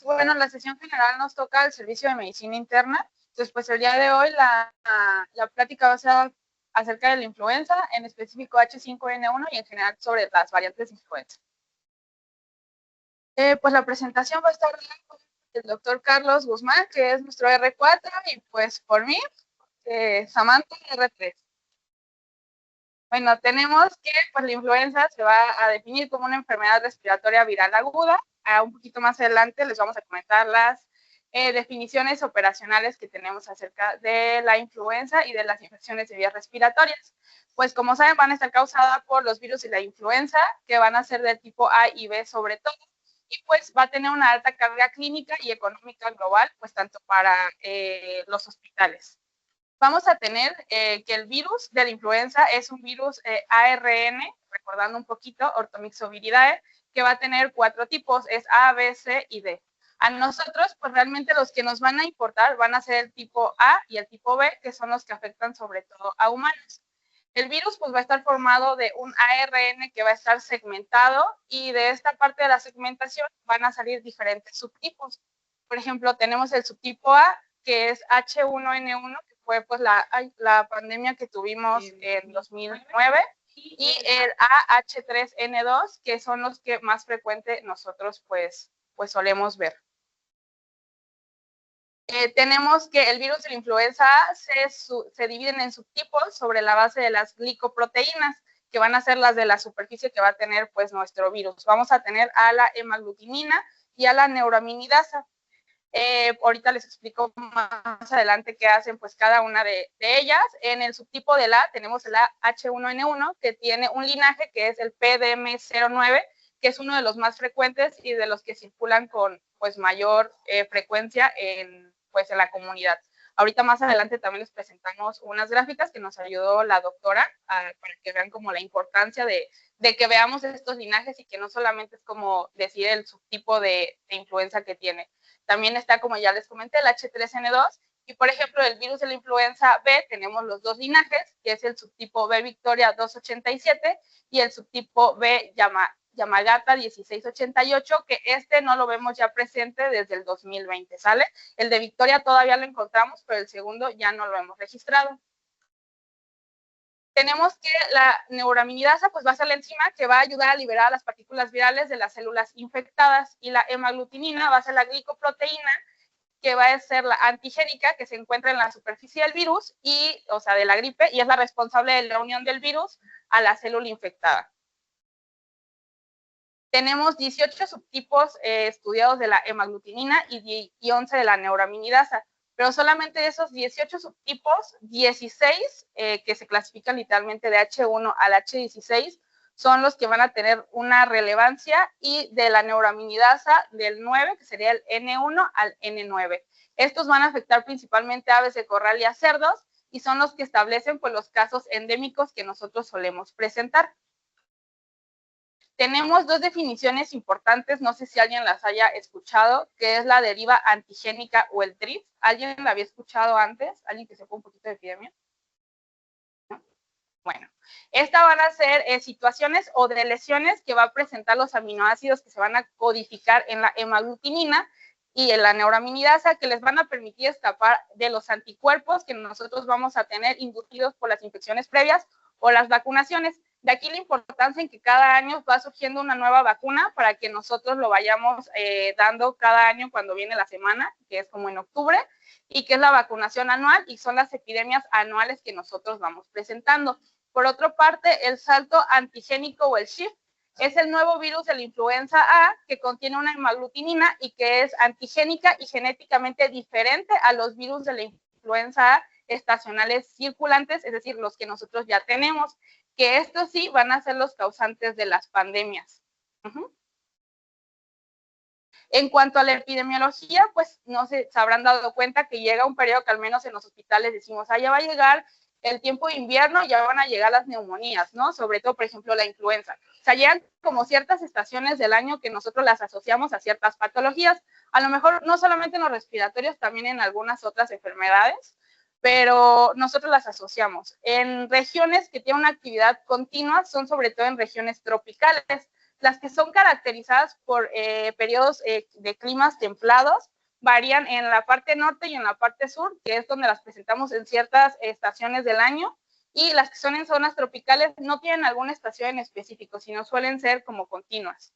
bueno, la sesión general nos toca el servicio de medicina interna. Entonces, pues el día de hoy la plática va a ser acerca de la influenza, en específico H5N1 y en general sobre las variantes de influenza. Pues la presentación va a estar del doctor Carlos Guzmán, que es nuestro R4, y pues por mí, Samantha R3. Bueno, tenemos que pues, la influenza se va a definir como una enfermedad respiratoria viral aguda. Un poquito más adelante les vamos a comentar las definiciones operacionales que tenemos acerca de la influenza y de las infecciones de vías respiratorias. Pues como saben, van a estar causadas por los virus de la influenza, que van a ser del tipo A y B sobre todo, y pues va a tener una alta carga clínica y económica global, pues tanto para los hospitales. Vamos a tener que el virus de la influenza es un virus ARN, recordando un poquito, Orthomyxoviridae, que va a tener 4 tipos, es A, B, C y D. A nosotros, pues realmente los que nos van a importar van a ser el tipo A y el tipo B, que son los que afectan sobre todo a humanos. El virus pues va a estar formado de un ARN que va a estar segmentado y de esta parte de la segmentación van a salir diferentes subtipos. Por ejemplo, tenemos el subtipo A, que es H1N1, que fue pues la pandemia que tuvimos en 2009, y el AH3N2, que son los que más frecuente nosotros pues solemos ver. Tenemos que el virus de la influenza A se dividen en subtipos sobre la base de las glicoproteínas, que van a ser las de la superficie que va a tener pues nuestro virus. Vamos a tener a la hemaglutinina y a la neuraminidasa. Ahorita les explico más adelante qué hacen pues cada una de ellas. En el subtipo del A tenemos el H1N1, que tiene un linaje que es el PDM09, que es uno de los más frecuentes y de los que circulan con pues mayor frecuencia en la comunidad. Ahorita más adelante también les presentamos unas gráficas que nos ayudó la doctora para que vean como la importancia de que veamos estos linajes y que no solamente es como decir el subtipo de influenza que tiene. También está, como ya les comenté, el H3N2, y por ejemplo, el virus de la influenza B, tenemos los 2 linajes, que es el subtipo B Victoria 287 y el subtipo B Yamagata 1688, que este no lo vemos ya presente desde el 2020, ¿sale? El de Victoria todavía lo encontramos, pero el segundo ya no lo hemos registrado. Tenemos que la neuraminidasa pues va a ser la enzima que va a ayudar a liberar las partículas virales de las células infectadas, y la hemaglutinina va a ser la glicoproteína que va a ser la antigénica que se encuentra en la superficie del virus y, o sea, de la gripe, y es la responsable de la unión del virus a la célula infectada. Tenemos 18 subtipos estudiados de la hemaglutinina y 11 de la neuraminidasa, pero solamente de esos 18 subtipos, 16 que se clasifican literalmente de H1 al H16 son los que van a tener una relevancia, y de la neuraminidasa del 9, que sería el N1 al N9. Estos van a afectar principalmente a aves de corral y a cerdos, y son los que establecen pues los casos endémicos que nosotros solemos presentar. Tenemos 2 definiciones importantes, no sé si alguien las haya escuchado, que es la deriva antigénica o el TRIPS. ¿Alguien la había escuchado antes? ¿Alguien que sepa un poquito de epidemia? ¿No? Bueno, estas van a ser situaciones o de lesiones que va a presentar los aminoácidos que se van a codificar en la hemaglutinina y en la neuraminidasa, que les van a permitir escapar de los anticuerpos que nosotros vamos a tener inducidos por las infecciones previas o las vacunaciones. De aquí la importancia en que cada año va surgiendo una nueva vacuna para que nosotros lo vayamos dando cada año cuando viene la semana, que es como en octubre, y que es la vacunación anual, y son las epidemias anuales que nosotros vamos presentando. Por otra parte, el salto antigénico o el SHIFT es el nuevo virus de la influenza A, que contiene una hemaglutinina y que es antigénica y genéticamente diferente a los virus de la influenza A estacionales circulantes, es decir, los que nosotros ya tenemos, que estos sí van a ser los causantes de las pandemias. En cuanto a la epidemiología, pues no se habrán dado cuenta que llega un periodo que al menos en los hospitales decimos, ya va a llegar el tiempo de invierno, ya van a llegar las neumonías, ¿no? Sobre todo, por ejemplo, la influenza. O sea, llegan como ciertas estaciones del año que nosotros las asociamos a ciertas patologías, a lo mejor no solamente en los respiratorios, también en algunas otras enfermedades, pero nosotros las asociamos. En regiones que tienen una actividad continua son sobre todo en regiones tropicales. Las que son caracterizadas por periodos de climas templados varían en la parte norte y en la parte sur, que es donde las presentamos en ciertas estaciones del año, y las que son en zonas tropicales no tienen alguna estación en específico, sino suelen ser como continuas.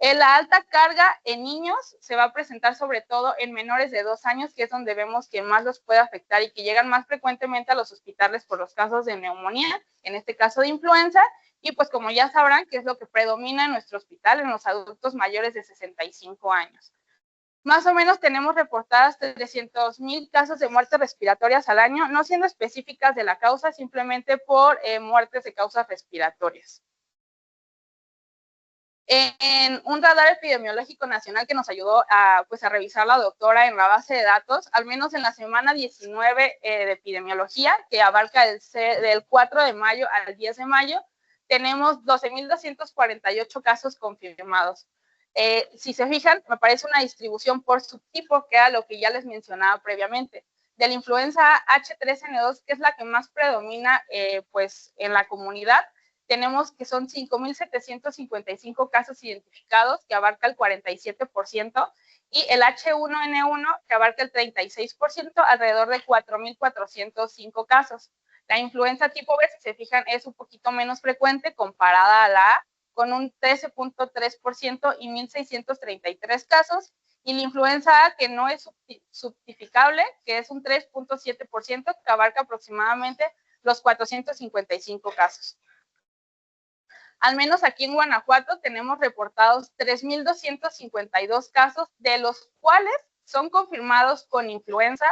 La alta carga en niños se va a presentar sobre todo en menores de 2 años, que es donde vemos que más los puede afectar y que llegan más frecuentemente a los hospitales por los casos de neumonía, en este caso de influenza, y pues como ya sabrán, que es lo que predomina en nuestro hospital en los adultos mayores de 65 años. Más o menos tenemos reportadas 300,000 casos de muertes respiratorias al año, no siendo específicas de la causa, simplemente por muertes de causas respiratorias. En un radar epidemiológico nacional que nos ayudó a revisar la doctora en la base de datos, al menos en la semana 19 de epidemiología, que abarca del 4 de mayo al 10 de mayo, tenemos 12,248 casos confirmados. Si se fijan, me parece una distribución por subtipo, que era lo que ya les mencionaba previamente. De la influenza H3N2, que es la que más predomina pues en la comunidad, tenemos que son 5,755 casos identificados, que abarca el 47%, y el H1N1, que abarca el 36%, alrededor de 4,405 casos. La influenza tipo B, si se fijan, es un poquito menos frecuente comparada a la A, con un 13,3% y 1,633 casos, y la influenza A, que no es subtificable, que es un 3,7%, que abarca aproximadamente los 455 casos. Al menos aquí en Guanajuato tenemos reportados 3,252 casos, de los cuales son confirmados con influenza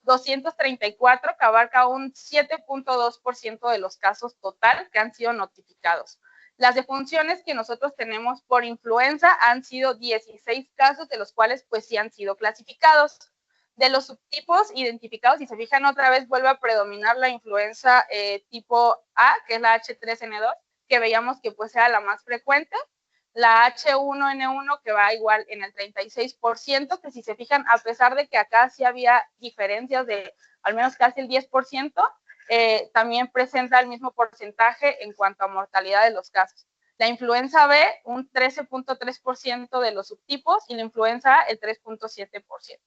234, que abarca un 7,2% de los casos total que han sido notificados. Las defunciones que nosotros tenemos por influenza han sido 16 casos, de los cuales pues sí han sido clasificados. De los subtipos identificados, si se fijan otra vez, vuelve a predominar la influenza tipo A, que es la H3N2, que veíamos que pues era la más frecuente, la H1N1, que va igual en el 36%, que si se fijan, a pesar de que acá sí había diferencias de al menos casi el 10%, también presenta el mismo porcentaje en cuanto a mortalidad de los casos. La influenza B, un 13,3% de los subtipos, y la influenza A, el 3,7%.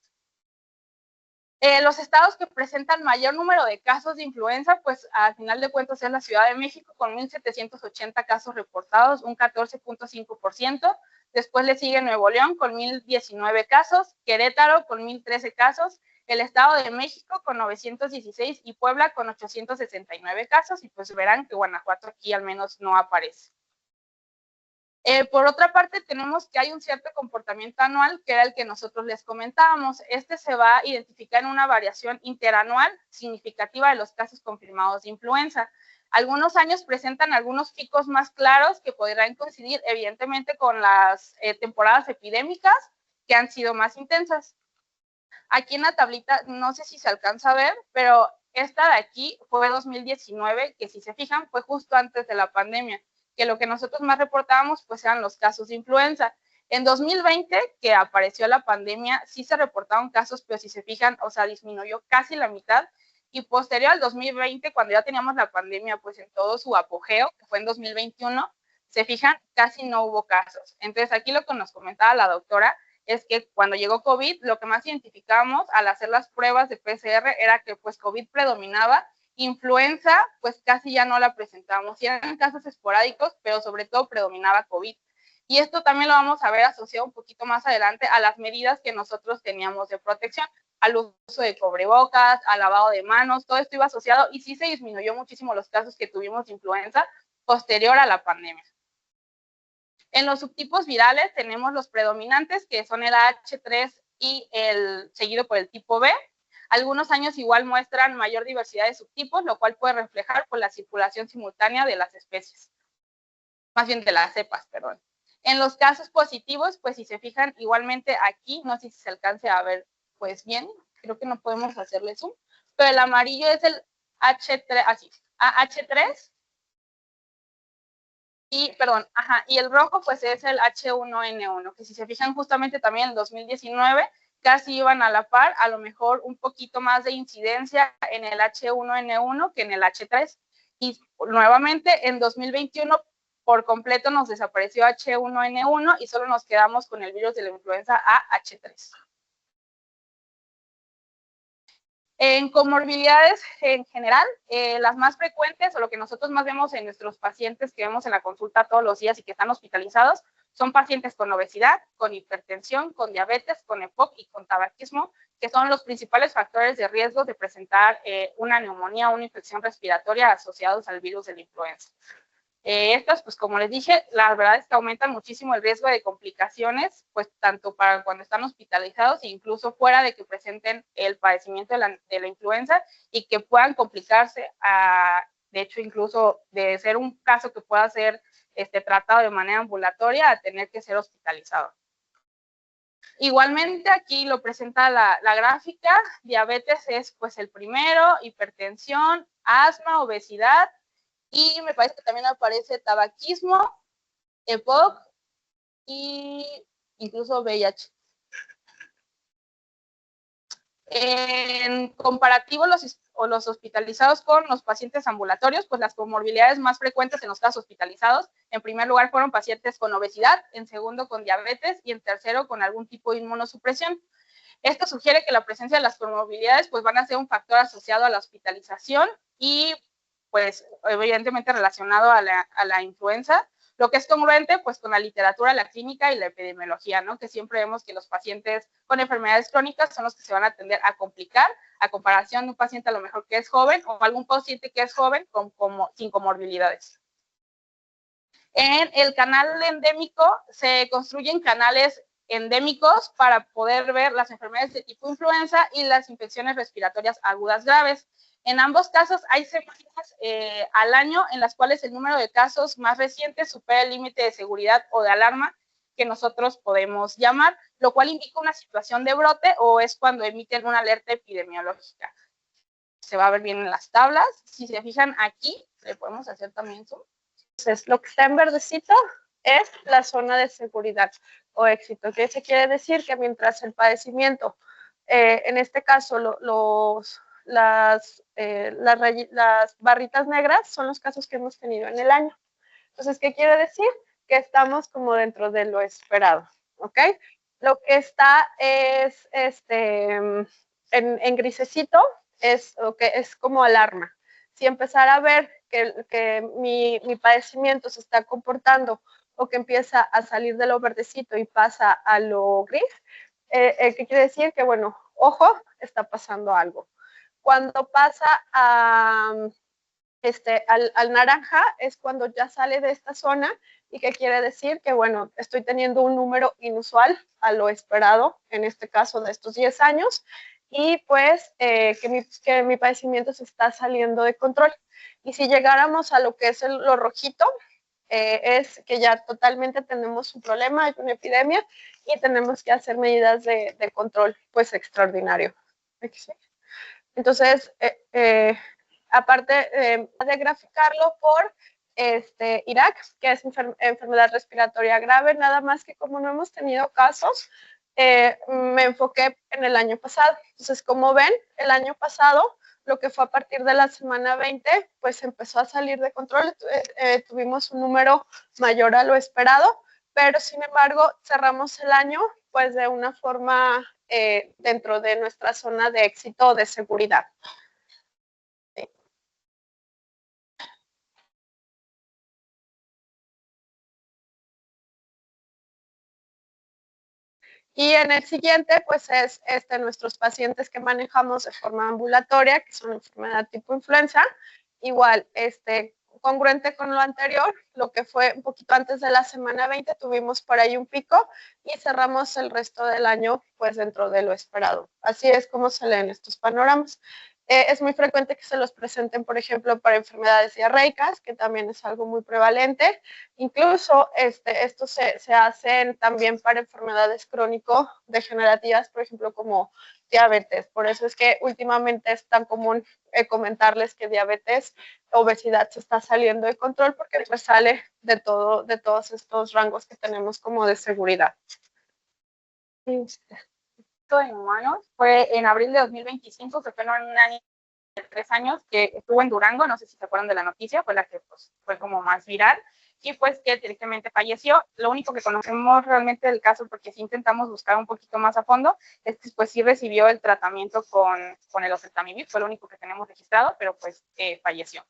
Los estados que presentan mayor número de casos de influenza, pues al final de cuentas es la Ciudad de México, con 1,780 casos reportados, un 14,5%. Después le sigue Nuevo León con 1,019 casos, Querétaro con 1,013 casos, el Estado de México con 916 y Puebla con 869 casos, y pues verán que Guanajuato aquí al menos no aparece. Por otra parte, tenemos que hay un cierto comportamiento anual, que era el que nosotros les comentábamos. Este se va a identificar en una variación interanual significativa de los casos confirmados de influenza. Algunos años presentan algunos picos más claros que podrán coincidir evidentemente con las temporadas epidémicas que han sido más intensas. Aquí en la tablita, no sé si se alcanza a ver, pero esta de aquí fue 2019, que si se fijan fue justo antes de la pandemia, que lo que nosotros más reportábamos pues eran los casos de influenza. En 2020, que apareció la pandemia, sí se reportaron casos, pero si se fijan, o sea, disminuyó casi la mitad, y posterior al 2020, cuando ya teníamos la pandemia pues en todo su apogeo, que fue en 2021, se fijan, casi no hubo casos. Entonces aquí lo que nos comentaba la doctora es que cuando llegó COVID, lo que más identificamos al hacer las pruebas de PCR era que pues COVID predominaba. Influenza, pues casi ya no la presentamos, y eran casos esporádicos, pero sobre todo predominaba COVID. Y esto también lo vamos a ver asociado un poquito más adelante a las medidas que nosotros teníamos de protección, al uso de cubrebocas, al lavado de manos, todo esto iba asociado, y sí se disminuyó muchísimo los casos que tuvimos de influenza posterior a la pandemia. En los subtipos virales tenemos los predominantes, que son el H3 y el seguido por el tipo B. Algunos años igual muestran mayor diversidad de subtipos, lo cual puede reflejar por la circulación simultánea de las especies, más bien de las cepas, perdón. En los casos positivos, pues si se fijan igualmente aquí, no sé si se alcance a ver pues bien, creo que no podemos hacerle zoom, pero el amarillo es el H3, así, AH3, y, perdón, y el rojo pues es el H1N1, que si se fijan justamente también en 2019 casi iban a la par, a lo mejor un poquito más de incidencia en el H1N1 que en el H3. Y nuevamente en 2021, por completo nos desapareció H1N1 y solo nos quedamos con el virus de la influenza A H3. En comorbilidades en general, las más frecuentes o lo que nosotros más vemos en nuestros pacientes que vemos en la consulta todos los días y que están hospitalizados son pacientes con obesidad, con hipertensión, con diabetes, con EPOC y con tabaquismo, que son los principales factores de riesgo de presentar una neumonía o una infección respiratoria asociados al virus de la influenza. Estas, pues como les dije, la verdad es que aumentan muchísimo el riesgo de complicaciones, pues tanto para cuando están hospitalizados e incluso fuera de que presenten el padecimiento de la influenza y que puedan complicarse, de hecho incluso de ser un caso que pueda ser tratado de manera ambulatoria a tener que ser hospitalizado. Igualmente aquí lo presenta la gráfica, diabetes es pues el primero, hipertensión, asma, obesidad, y me parece que también aparece tabaquismo, EPOC y incluso VIH. En comparativo, los hospitalizados con los pacientes ambulatorios, pues las comorbilidades más frecuentes en los casos hospitalizados, en primer lugar fueron pacientes con obesidad, en segundo con diabetes y en tercero con algún tipo de inmunosupresión. Esto sugiere que la presencia de las comorbilidades pues van a ser un factor asociado a la hospitalización y pues evidentemente relacionado a la influenza, lo que es congruente pues con la literatura, la clínica y la epidemiología, ¿no? Que siempre vemos que los pacientes con enfermedades crónicas son los que se van a tender a complicar a comparación de un paciente a lo mejor que es joven o algún paciente que es joven sin comorbilidades. En el canal endémico se construyen canales endémicos para poder ver las enfermedades de tipo influenza y las infecciones respiratorias agudas graves. En ambos casos hay semanas al año en las cuales el número de casos más recientes supera el límite de seguridad o de alarma que nosotros podemos llamar, lo cual indica una situación de brote o es cuando emiten una alerta epidemiológica. Se va a ver bien en las tablas. Si se fijan aquí, le podemos hacer también zoom. Entonces, lo que está en verdecito es la zona de seguridad o éxito, que se quiere decir que mientras el padecimiento, en este caso las barritas negras son los casos que hemos tenido en el año. Entonces, ¿qué quiere decir? Que estamos como dentro de lo esperado, ¿ok? Lo que está es en grisecito es como alarma. Si empezara a ver que mi padecimiento se está comportando o que empieza a salir de lo verdecito y pasa a lo gris, ¿qué quiere decir? Que, bueno, ojo, está pasando algo. Cuando pasa al naranja es cuando ya sale de esta zona y que quiere decir que, bueno, estoy teniendo un número inusual a lo esperado, en este caso de estos 10 años, y pues que mi padecimiento se está saliendo de control. Y si llegáramos a lo que es lo rojito, es que ya totalmente tenemos un problema, hay una epidemia y tenemos que hacer medidas de control pues extraordinario. Entonces, aparte de graficarlo por Irak, que es enfermedad respiratoria grave, nada más que como no hemos tenido casos, me enfoqué en el año pasado. Entonces, como ven, el año pasado, lo que fue a partir de la semana 20, pues empezó a salir de control, tuvimos un número mayor a lo esperado, pero sin embargo cerramos el año pues de una forma dentro de nuestra zona de éxito o de seguridad. Y en el siguiente, pues es nuestros pacientes que manejamos de forma ambulatoria, que son enfermedad tipo influenza, igual, congruente con lo anterior, lo que fue un poquito antes de la semana 20, tuvimos por ahí un pico y cerramos el resto del año, pues dentro de lo esperado. Así es como se leen estos panoramas. Es muy frecuente que se los presenten, por ejemplo, para enfermedades diarreicas, que también es algo muy prevalente. Incluso estos se hacen también para enfermedades crónico-degenerativas, por ejemplo, como diabetes. Por eso es que últimamente es tan común comentarles que diabetes, obesidad se está saliendo de control porque pues sale de todos estos rangos que tenemos como de seguridad. En humanos fue en abril de 2025, que fue en un año de 3 años que estuvo en Durango, no sé si se acuerdan de la noticia, fue la que pues, fue como más viral, y pues que tristemente falleció. Lo único que conocemos realmente del caso, porque sí intentamos buscar un poquito más a fondo, es que pues sí recibió el tratamiento con el oseltamivir, fue lo único que tenemos registrado, pero pues falleció.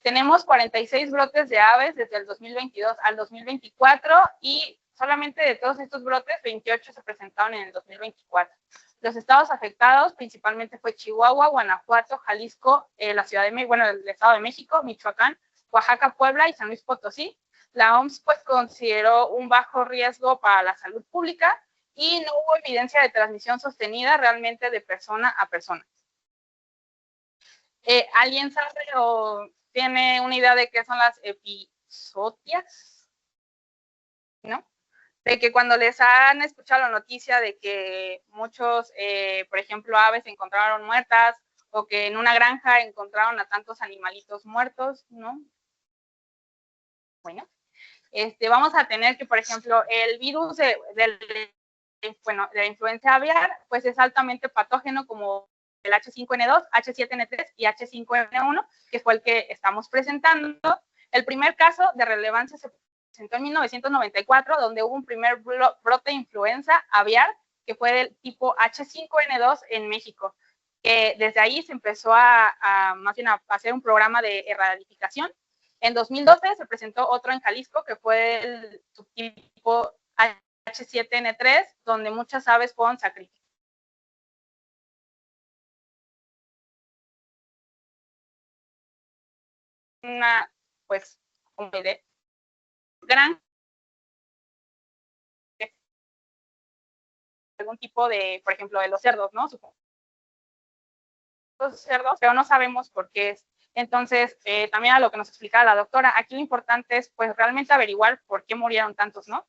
Tenemos 46 brotes de aves desde el 2022 al 2024 y solamente de todos estos brotes, 28 se presentaron en el 2024. Los estados afectados principalmente fue Chihuahua, Guanajuato, Jalisco, la Ciudad de México, bueno, el Estado de México, Michoacán, Oaxaca, Puebla y San Luis Potosí. La OMS pues consideró un bajo riesgo para la salud pública y no hubo evidencia de transmisión sostenida realmente de persona a persona. ¿Alguien sabe o tiene una idea de qué son las epizootias? ¿No? De que cuando les han escuchado la noticia de que muchos, por ejemplo, aves se encontraron muertas o que en una granja encontraron a tantos animalitos muertos, ¿no? Bueno, vamos a tener que, por ejemplo, el virus de la influenza aviar, pues es altamente patógeno como el H5N2, H7N3 y H5N1, que fue el que estamos presentando. El primer caso de relevancia se presentó en 1994, donde hubo un primer brote de influenza aviar, que fue del tipo H5N2 en México. Desde ahí se empezó más bien a hacer un programa de erradicación. En 2012 se presentó otro en Jalisco, que fue el subtipo H7N3, donde muchas aves fueron sacrificadas. Una, pues, gran algún tipo de, por ejemplo, de los cerdos, ¿no? Los cerdos, pero no sabemos por qué es. Entonces, también a lo que nos explicaba la doctora, aquí lo importante es, pues, realmente averiguar por qué murieron tantos, ¿no?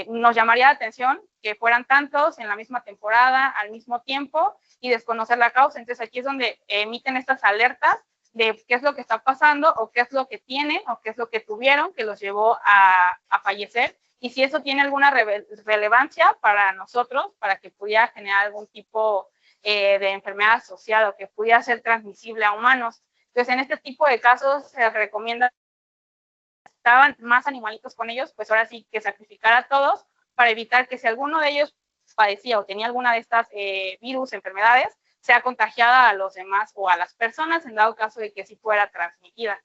Nos llamaría la atención que fueran tantos en la misma temporada, al mismo tiempo, y desconocer la causa. Entonces, aquí es donde emiten estas alertas de qué es lo que está pasando, o qué es lo que tienen, o qué es lo que tuvieron que los llevó a fallecer, y si eso tiene alguna relevancia para nosotros, para que pudiera generar algún tipo de enfermedad asociada o que pudiera ser transmisible a humanos. Entonces, en este tipo de casos se recomienda, estaban más animalitos con ellos, pues ahora sí que sacrificar a todos para evitar que si alguno de ellos padecía o tenía alguna de estas virus, enfermedades, sea contagiada a los demás o a las personas en dado caso de que sí fuera transmitida.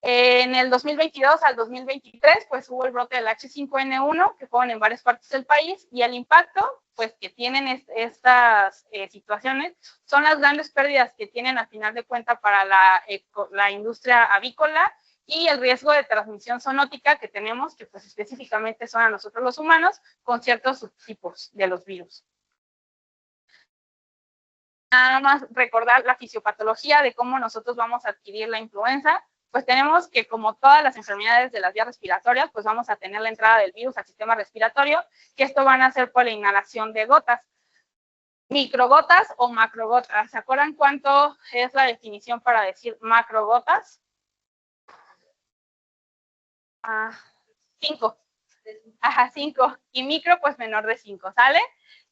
En el 2022 al 2023, pues hubo el brote del H5N1, que fueron en varias partes del país, y el impacto, pues, que tienen estas situaciones son las grandes pérdidas que tienen al final de cuentas para la industria avícola y el riesgo de transmisión zoonótica que tenemos, que pues específicamente son a nosotros los humanos, con ciertos subtipos de los virus. Nada más recordar la fisiopatología de cómo nosotros vamos a adquirir la influenza. Pues tenemos que, como todas las enfermedades de las vías respiratorias, pues vamos a tener la entrada del virus al sistema respiratorio, que esto van a ser por la inhalación de gotas, microgotas o macrogotas. ¿Se acuerdan cuánto es la definición para decir macrogotas? 5. Ajá, 5. Y micro, pues menor de 5, ¿sale?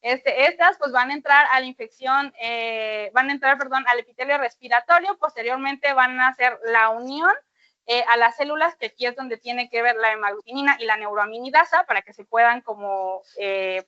Estas pues van a entrar a la infección, al epitelio respiratorio, posteriormente van a hacer la unión a las células, que aquí es donde tiene que ver la hemaglutinina y la neuroaminidasa, para que se puedan como,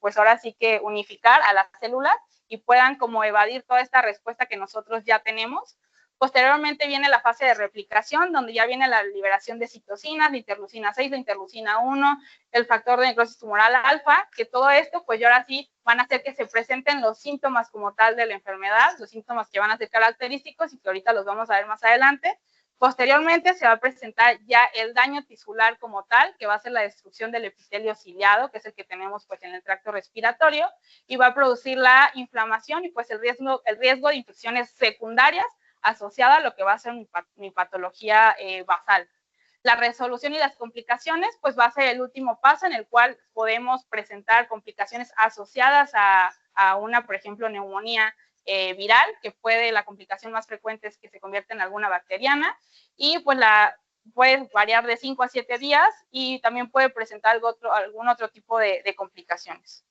pues ahora sí que unificar a las células y puedan como evadir toda esta respuesta que nosotros ya tenemos. Posteriormente viene la fase de replicación, donde ya viene la liberación de citocinas, la interleucina 6, la interleucina 1, el factor de necrosis tumoral alfa, que todo esto, pues ya ahora sí van a hacer que se presenten los síntomas como tal de la enfermedad, los síntomas que van a ser característicos y que ahorita los vamos a ver más adelante. Posteriormente se va a presentar ya el daño tisular como tal, que va a ser la destrucción del epitelio ciliado, que es el que tenemos pues en el tracto respiratorio, y va a producir la inflamación y pues el riesgo de infecciones secundarias asociada a lo que va a ser mi patología basal. La resolución y las complicaciones, pues va a ser el último paso en el cual podemos presentar complicaciones asociadas a una, por ejemplo, neumonía viral, que la complicación más frecuente es que se convierta en alguna bacteriana, y pues puede variar de 5 a 7 días y también puede presentar algún otro tipo de complicaciones.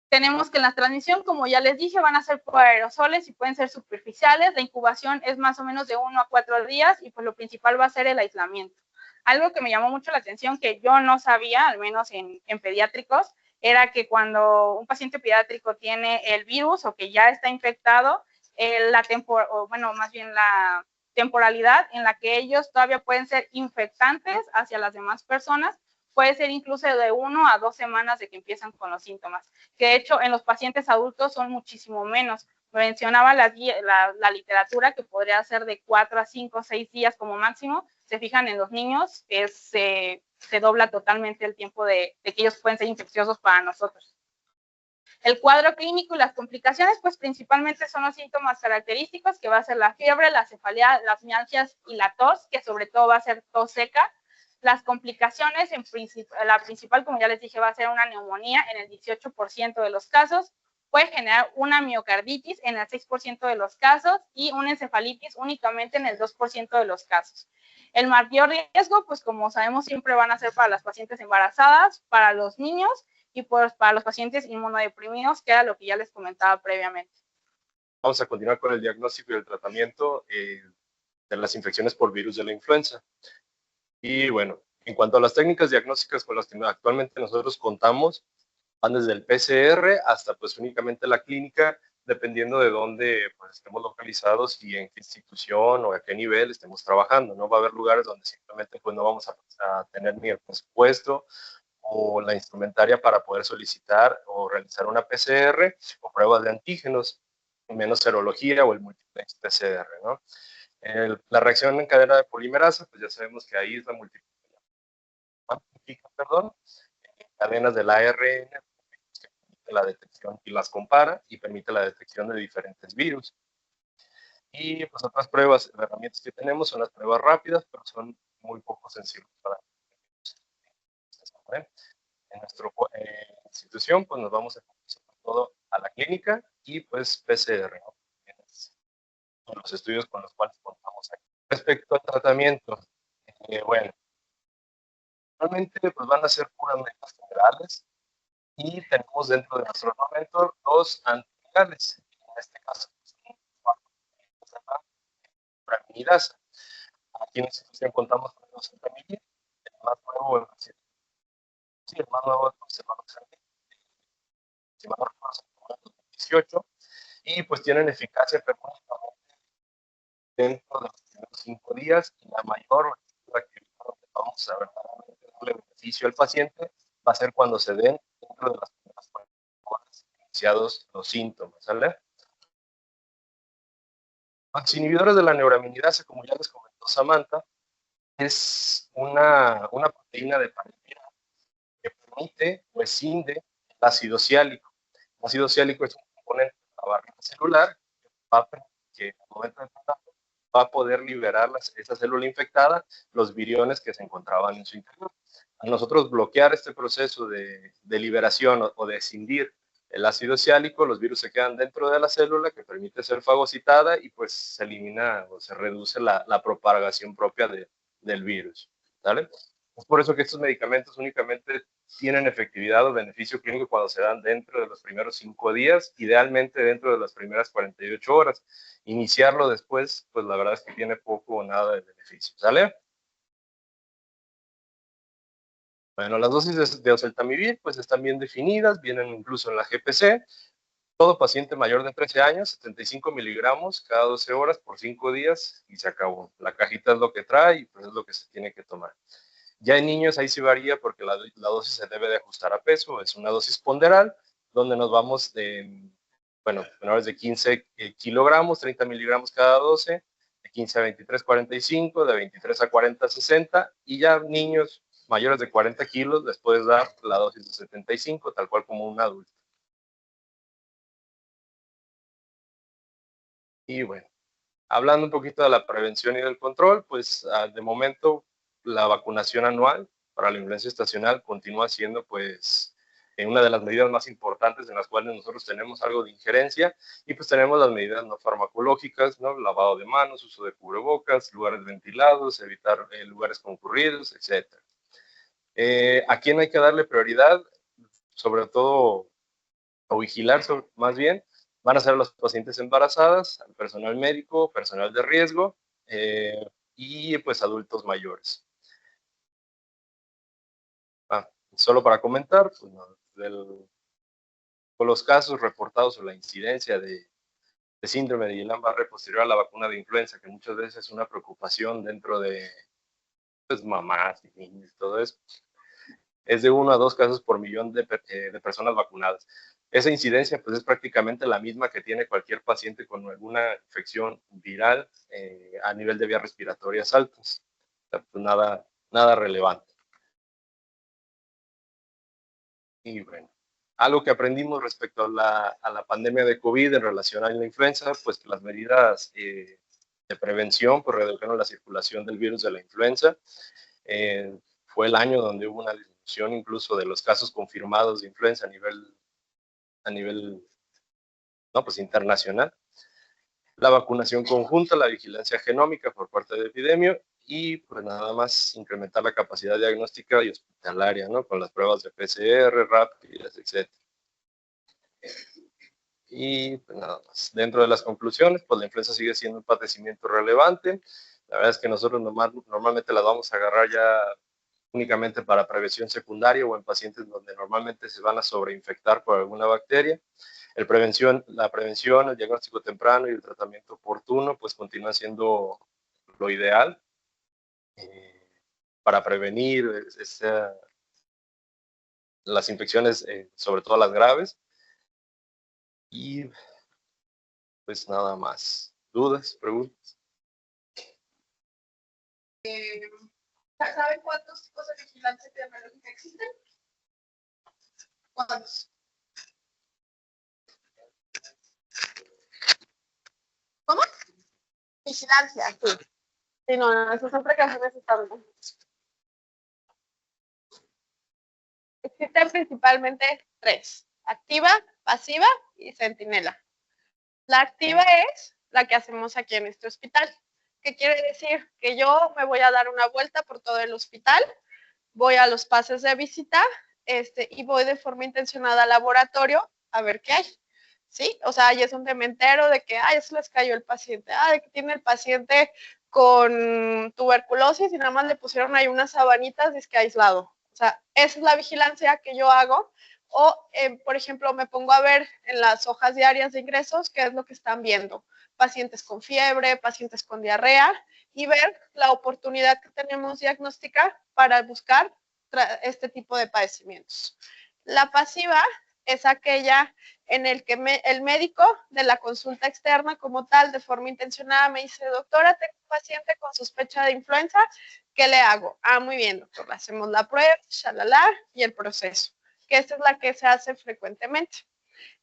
Tenemos que en la transmisión, como ya les dije, van a ser por aerosoles y pueden ser superficiales. La incubación es más o menos de 1 a 4 días y pues lo principal va a ser el aislamiento. Algo que me llamó mucho la atención, que yo no sabía, al menos en pediátricos, era que cuando un paciente pediátrico tiene el virus o que ya está infectado, la temporalidad en la que ellos todavía pueden ser infectantes hacia las demás personas puede ser incluso de 1 a 2 semanas de que empiezan con los síntomas, que de hecho en los pacientes adultos son muchísimo menos. Mencionaba la literatura que podría ser de 4 a 5, 6 días como máximo. Se fijan en los niños, se dobla totalmente el tiempo de que ellos pueden ser infecciosos para nosotros. El cuadro clínico y las complicaciones, pues principalmente son los síntomas característicos, que va a ser la fiebre, la cefalea, las mialgias y la tos, que sobre todo va a ser tos seca. Las complicaciones, la principal, como ya les dije, va a ser una neumonía en el 18% de los casos, puede generar una miocarditis en el 6% de los casos y una encefalitis únicamente en el 2% de los casos. El mayor riesgo, pues como sabemos, siempre van a ser para las pacientes embarazadas, para los niños y pues para los pacientes inmunodeprimidos, que era lo que ya les comentaba previamente. Vamos a continuar con el diagnóstico y el tratamiento de las infecciones por virus de la influenza. Y bueno, en cuanto a las técnicas diagnósticas con las que actualmente nosotros contamos, van desde el PCR hasta pues únicamente la clínica, dependiendo de dónde pues, estemos localizados y en qué institución o a qué nivel estemos trabajando, ¿no? Va a haber lugares donde simplemente pues no vamos a tener ni el presupuesto o la instrumentaria para poder solicitar o realizar una PCR o pruebas de antígenos, menos serología o el multiplex PCR, ¿no? La reacción en cadena de polimerasa, pues ya sabemos que ahí es la cadenas del ARN, que permite la detección y las compara y permite la detección de diferentes virus. Y pues otras pruebas, herramientas que tenemos son las pruebas rápidas, pero son muy poco sensibles para en nuestra institución, pues nos vamos a sobre todo a la clínica y pues PCR, ¿no? Los estudios con los cuales contamos aquí. Respecto al tratamiento, bueno, realmente pues van a ser puras medidas generales y tenemos dentro de nuestro armamento dos antivirales, en este caso raminidasa. Aquí en la institución contamos con los antivirales, el más nuevo, el más nuevo se conoce si mal no recuerdo, 2018, y pues tienen eficacia permanente dentro de los primeros 5 días y la mayor actividad que vamos a verdaderamente darle beneficio al paciente va a ser cuando se den dentro de las primeras 40 horas iniciados los síntomas, ¿sale? Los inhibidores de la neuraminidasa, como ya les comentó Samantha, es una proteína de parenquima que permite o escinde el ácido ciálico. El ácido ciálico es un componente de la barrera celular que en el momento de contacto va a poder liberar esa célula infectada, los viriones que se encontraban en su interior. A nosotros bloquear este proceso de liberación o de escindir el ácido ciálico, los virus se quedan dentro de la célula que permite ser fagocitada y pues se elimina o se reduce la propagación propia del virus, ¿vale? Es por eso que estos medicamentos únicamente tienen efectividad o beneficio clínico cuando se dan dentro de los primeros 5 días, idealmente dentro de las primeras 48 horas. Iniciarlo después, pues la verdad es que tiene poco o nada de beneficio, ¿sale? Bueno, las dosis de oseltamivir pues están bien definidas, vienen incluso en la GPC. Todo paciente mayor de 13 años, 75 miligramos cada 12 horas por 5 días y se acabó. La cajita es lo que trae y pues es lo que se tiene que tomar. Ya en niños ahí sí varía porque la dosis se debe de ajustar a peso, es una dosis ponderal, donde nos vamos de, bueno, menores de 15 kilogramos, 30 miligramos cada 12, de 15 a 23, 45, de 23 a 40, 60, y ya niños mayores de 40 kilos les puedes dar la dosis de 75, tal cual como un adulto. Y bueno, hablando un poquito de la prevención y del control, pues de momento la vacunación anual para la influenza estacional continúa siendo pues una de las medidas más importantes en las cuales nosotros tenemos algo de injerencia y pues tenemos las medidas no farmacológicas, ¿no? Lavado de manos, uso de cubrebocas, lugares ventilados, evitar lugares concurridos, etc. ¿A quién hay que darle prioridad? Sobre todo, o vigilar más bien, van a ser los pacientes embarazadas, al personal médico, personal de riesgo y pues adultos mayores. Solo para comentar, pues, no, con los casos reportados o la incidencia de síndrome de Guillain-Barré posterior a la vacuna de influenza, que muchas veces es una preocupación dentro de pues, mamás y niños y todo eso, es de 1 a 2 casos por millón de personas vacunadas. Esa incidencia pues, es prácticamente la misma que tiene cualquier paciente con alguna infección viral a nivel de vías respiratorias altas. O sea, pues nada relevante. Y bueno, algo que aprendimos respecto a la pandemia de COVID en relación a la influenza, pues que las medidas de prevención pues, redujeron la circulación del virus de la influenza. Fue el año donde hubo una disminución incluso de los casos confirmados de influenza a nivel no, pues, internacional. La vacunación conjunta, la vigilancia genómica por parte de epidemia y pues nada más incrementar la capacidad diagnóstica y hospitalaria, ¿no? Con las pruebas de PCR, rápidas, etc. Y pues nada más. Dentro de las conclusiones, pues la influenza sigue siendo un padecimiento relevante. La verdad es que nosotros normalmente la vamos a agarrar ya únicamente para prevención secundaria o en pacientes donde normalmente se van a sobreinfectar por alguna bacteria. La prevención, el diagnóstico temprano y el tratamiento oportuno, pues continúa siendo lo ideal para prevenir las infecciones, sobre todo las graves. Y pues nada más. ¿Dudas? ¿Preguntas? ¿Saben cuántos tipos de vigilancia epidemiológica existen? ¿Cuántos? ¿Cómo? Vigilancia, sí. Sí, no, esas son precauciones estables. Existen principalmente 3: activa, pasiva y centinela. La activa es la que hacemos aquí en este hospital. ¿Qué quiere decir? Que yo me voy a dar una vuelta por todo el hospital, voy a los pases de visita y voy de forma intencionada al laboratorio a ver qué hay. ¿Sí? O sea, ahí es donde me entero de que, se les cayó el paciente, de que tiene el paciente con tuberculosis y nada más le pusieron ahí unas sabanitas, es que aislado. O sea, esa es la vigilancia que yo hago. O, por ejemplo, me pongo a ver en las hojas diarias de ingresos qué es lo que están viendo. Pacientes con fiebre, pacientes con diarrea, y ver la oportunidad que tenemos diagnóstica para buscar este tipo de padecimientos. La pasiva es aquella en el que el médico de la consulta externa como tal, de forma intencionada, me dice, doctora, tengo un paciente con sospecha de influenza, ¿qué le hago? Muy bien, doctor, hacemos la prueba, shalala, y el proceso, que esta es la que se hace frecuentemente.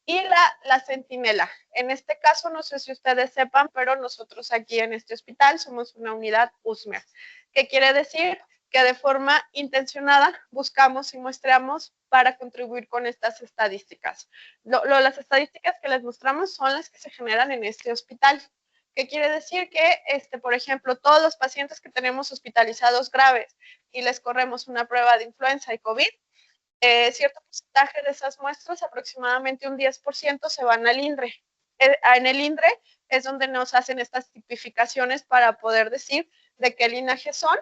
Y la centinela, en este caso, no sé si ustedes sepan, pero nosotros aquí en este hospital somos una unidad USMER. ¿Qué quiere decir? Que de forma intencionada buscamos y muestreamos para contribuir con estas estadísticas. Las estadísticas que les mostramos son las que se generan en este hospital. ¿Qué quiere decir? Que, por ejemplo, todos los pacientes que tenemos hospitalizados graves y les corremos una prueba de influenza y COVID, cierto porcentaje de esas muestras, aproximadamente un 10%, se van al INDRE. En el INDRE es donde nos hacen estas tipificaciones para poder decir de qué linaje son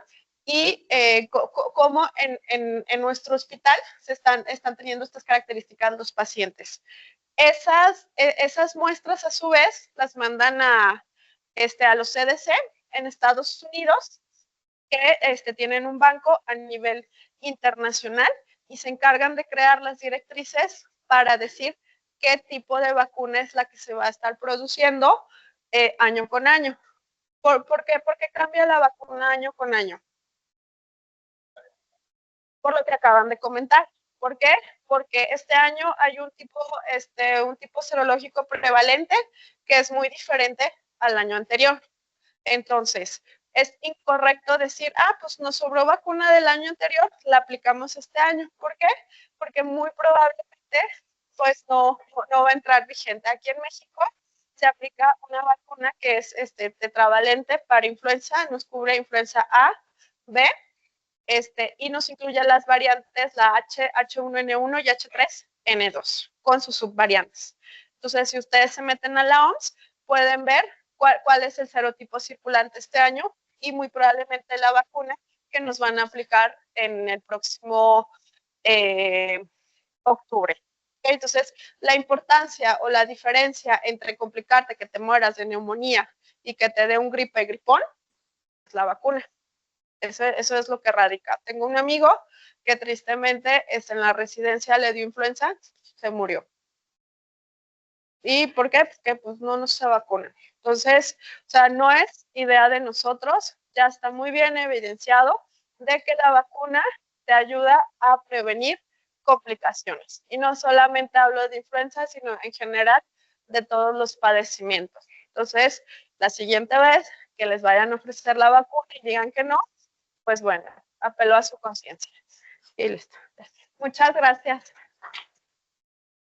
y cómo en nuestro hospital se están teniendo estas características los pacientes. Esas muestras, a su vez, las mandan a los CDC en Estados Unidos, que tienen un banco a nivel internacional y se encargan de crear las directrices para decir qué tipo de vacuna es la que se va a estar produciendo año con año. ¿Por qué? Porque cambia la vacuna año con año. Por lo que acaban de comentar. ¿Por qué? Porque este año hay un tipo serológico prevalente que es muy diferente al año anterior. Entonces, es incorrecto decir, pues nos sobró vacuna del año anterior, la aplicamos este año. ¿Por qué? Porque muy probablemente pues no va a entrar vigente. Aquí en México se aplica una vacuna que es tetravalente para influenza, nos cubre influenza A, B, y nos incluye las variantes, la H1N1 y H3N2, con sus subvariantes. Entonces, si ustedes se meten a la OMS, pueden ver cuál es el serotipo circulante este año y muy probablemente la vacuna que nos van a aplicar en el próximo octubre. ¿Okay? Entonces, la importancia o la diferencia entre complicarte que te mueras de neumonía y que te dé un gripón es la vacuna. Eso es lo que radica. Tengo un amigo que tristemente en la residencia le dio influenza, se murió. ¿Y por qué? Porque pues no se vacunan. Entonces, o sea, no es idea de nosotros, ya está muy bien evidenciado de que la vacuna te ayuda a prevenir complicaciones. Y no solamente hablo de influenza, sino en general de todos los padecimientos. Entonces, la siguiente vez que les vayan a ofrecer la vacuna y digan que no, pues bueno, apelo a su conciencia. Y listo. Muchas gracias.